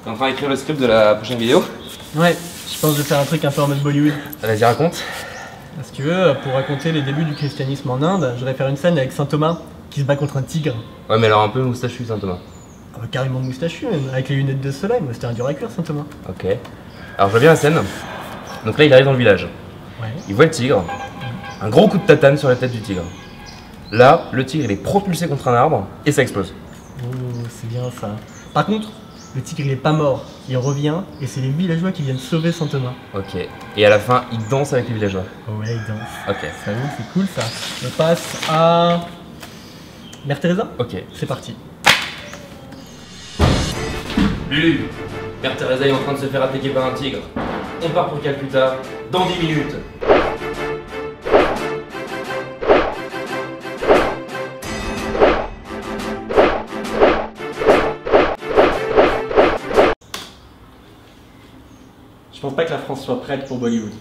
T'es en train d'écrire le script de la prochaine vidéo? Ouais, je pense de faire un truc un peu en mode Bollywood. Vas-y, raconte. Si tu veux, pour raconter les débuts du christianisme en Inde, je vais faire une scène avec saint Thomas qui se bat contre un tigre. Ouais, mais alors un peu moustachu, saint Thomas. Carrément moustachu, même, avec les lunettes de soleil. Moi, c'était un dur à cuire, saint Thomas. Ok. Alors, je vois bien la scène. Donc là, il arrive dans le village. Ouais. Il voit le tigre. Un gros coup de tatane sur la tête du tigre. Là, le tigre, il est propulsé contre un arbre et ça explose. Oh, c'est bien ça. Par contre, le tigre, il est pas mort. Il revient et c'est les villageois qui viennent sauver saint Thomas. Ok. Et à la fin, il danse avec les villageois. Oh ouais, il danse. Ok. Ça va, c'est cool ça. On passe à Mère Teresa. Ok. C'est parti. Lulu, Mère Teresa est en train de se faire attaquer par un tigre. On part pour Calcutta dans 10 minutes. Je pense pas que la France soit prête pour Bollywood.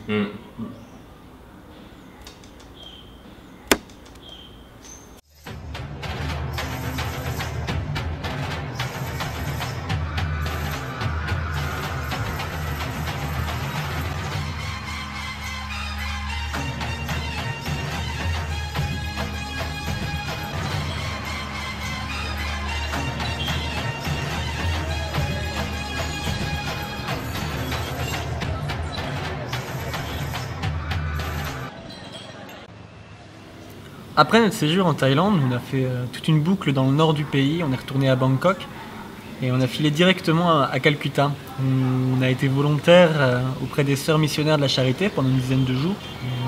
Après notre séjour en Thaïlande, on a fait toute une boucle dans le nord du pays, on est retourné à Bangkok et on a filé directement à Calcutta. On a été volontaire auprès des sœurs missionnaires de la Charité pendant une dizaine de jours.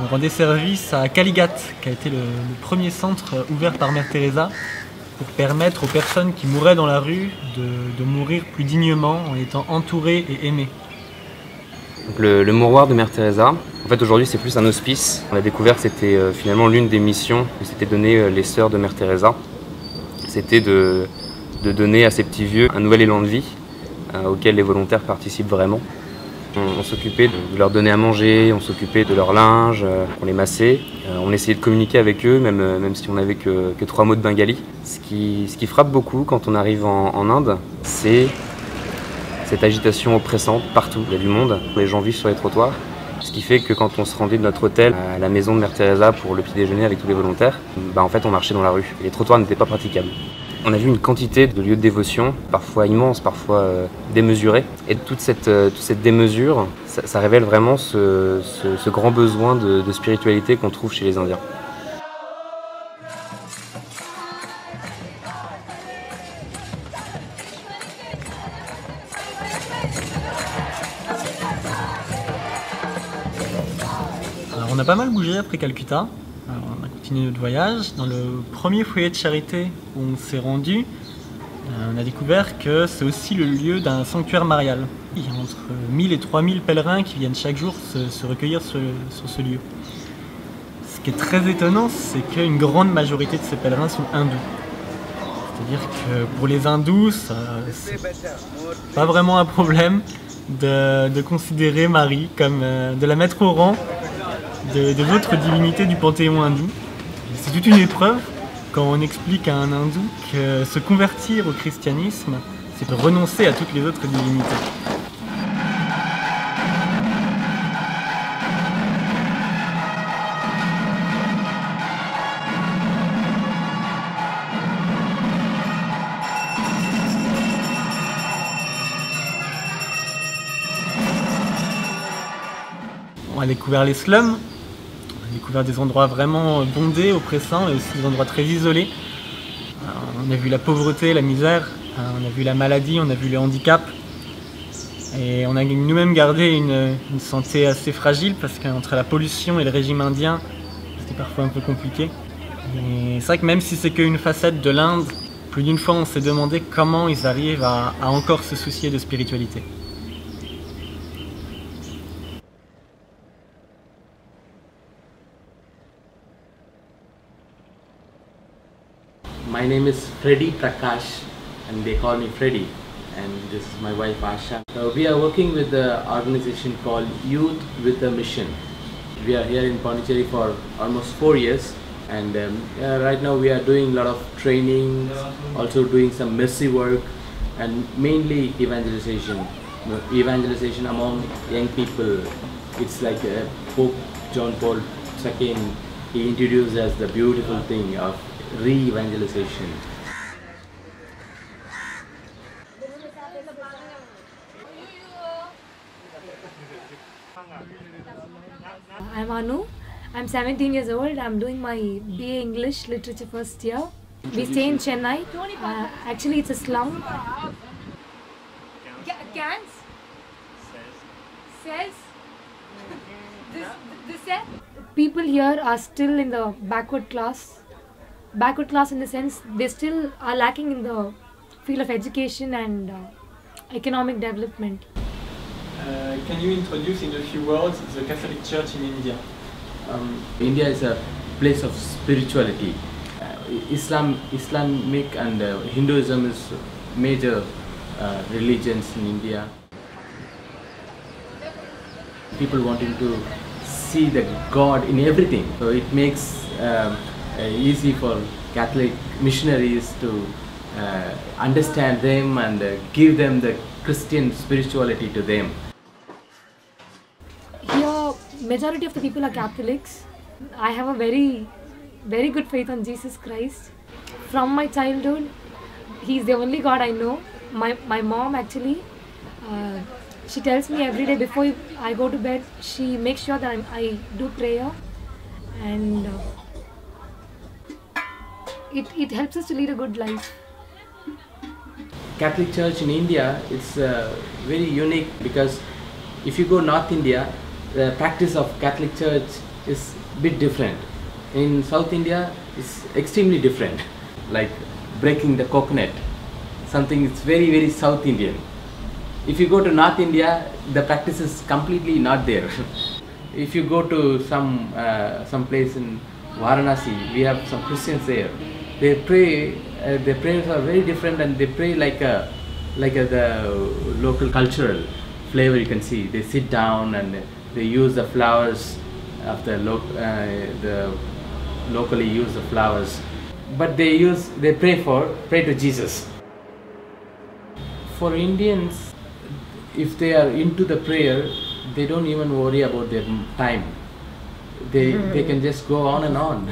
On rendait service à Kalighat, qui a été le premier centre ouvert par Mère Teresa pour permettre aux personnes qui mouraient dans la rue de mourir plus dignement en étant entourées et aimées. Donc le mouroir de Mère Teresa, en fait aujourd'hui c'est plus un hospice. On a découvert que c'était finalement l'une des missions que s'étaient données les sœurs de Mère Teresa. C'était de donner à ces petits vieux un nouvel élan de vie auquel les volontaires participent vraiment. On s'occupait de leur donner à manger, on s'occupait de leur linge, on les massait. On essayait de communiquer avec eux, même si on n'avait que 3 mots de bengali. Ce qui frappe beaucoup quand on arrive en Inde, c'est cette agitation oppressante partout, il y a du monde, les gens vivent sur les trottoirs, ce qui fait que quand on se rendait de notre hôtel à la maison de Mère Teresa pour le petit déjeuner avec tous les volontaires, en fait on marchait dans la rue, et les trottoirs n'étaient pas praticables. On a vu une quantité de lieux de dévotion, parfois immenses, parfois démesurés, et toute cette démesure, ça révèle vraiment ce grand besoin de spiritualité qu'on trouve chez les Indiens. Alors, on a pas mal bougé après Calcutta. Alors, on a continué notre voyage. Dans le premier foyer de charité où on s'est rendu, on a découvert que c'est aussi le lieu d'un sanctuaire marial. Il y a entre 1000 et 3000 pèlerins qui viennent chaque jour se recueillir sur ce lieu. Ce qui est très étonnant, c'est qu'une grande majorité de ces pèlerins sont hindous. C'est-à-dire que pour les hindous, c'est pas vraiment un problème de considérer Marie comme de la mettre au rang de l'autre divinité du panthéon hindou. C'est toute une épreuve quand on explique à un hindou que se convertir au christianisme, c'est de renoncer à toutes les autres divinités. On a découvert les slums. On a découvert des endroits vraiment bondés, oppressants, et aussi des endroits très isolés. On a vu la pauvreté, la misère, on a vu la maladie, on a vu le handicap. Et on a nous-mêmes gardé une santé assez fragile parce qu'entre la pollution et le régime indien, c'était parfois un peu compliqué. Et c'est vrai que même si c'est qu'une facette de l'Inde, plus d'une fois on s'est demandé comment ils arrivent à encore se soucier de spiritualité. My name is Freddy Prakash and they call me Freddy, and this is my wife Asha. We are working with the organization called Youth with a Mission. We are here in Pondicherry for almost 4 years, and right now we are doing a lot of training, also doing some mercy work, and mainly evangelization. Evangelization among young people. It's like Pope John Paul II, he introduced as the beautiful thing of re-evangelization. I'm Anu. I'm 17 years old. I'm doing my BA English Literature first year. We stay in Chennai. Actually, it's a slum. Cans? Says? This says? People here are still in the backward class. Backward class in the sense they still are lacking in the field of education and economic development. Can you introduce in a few words the Catholic Church in India? India is a place of spirituality. Islamic and Hinduism is major religions in India. People wanting to see the God in everything, so it makes easy for Catholic missionaries to understand them and give them the Christian spirituality to them. Here, majority of the people are Catholics. I have a very good faith on Jesus Christ. From my childhood, He's the only God I know. My mom actually, she tells me every day before I go to bed, she makes sure that I do prayer, and it helps us to lead a good life. Catholic Church in India, it's very unique because if you go North India, the practice of Catholic Church is a bit different. In South India, it's extremely different. Like breaking the coconut, something it's very South Indian. If you go to North India, the practice is completely not there. If you go to some place in Varanasi, we have some Christians there. They pray. Their prayers are very different, and they pray like the local cultural flavor. You can see they sit down and they use the flowers of the locally use the flowers, but they pray to Jesus. For Indians, if they are into the prayer, they don't even worry about their time. They can just go on and on.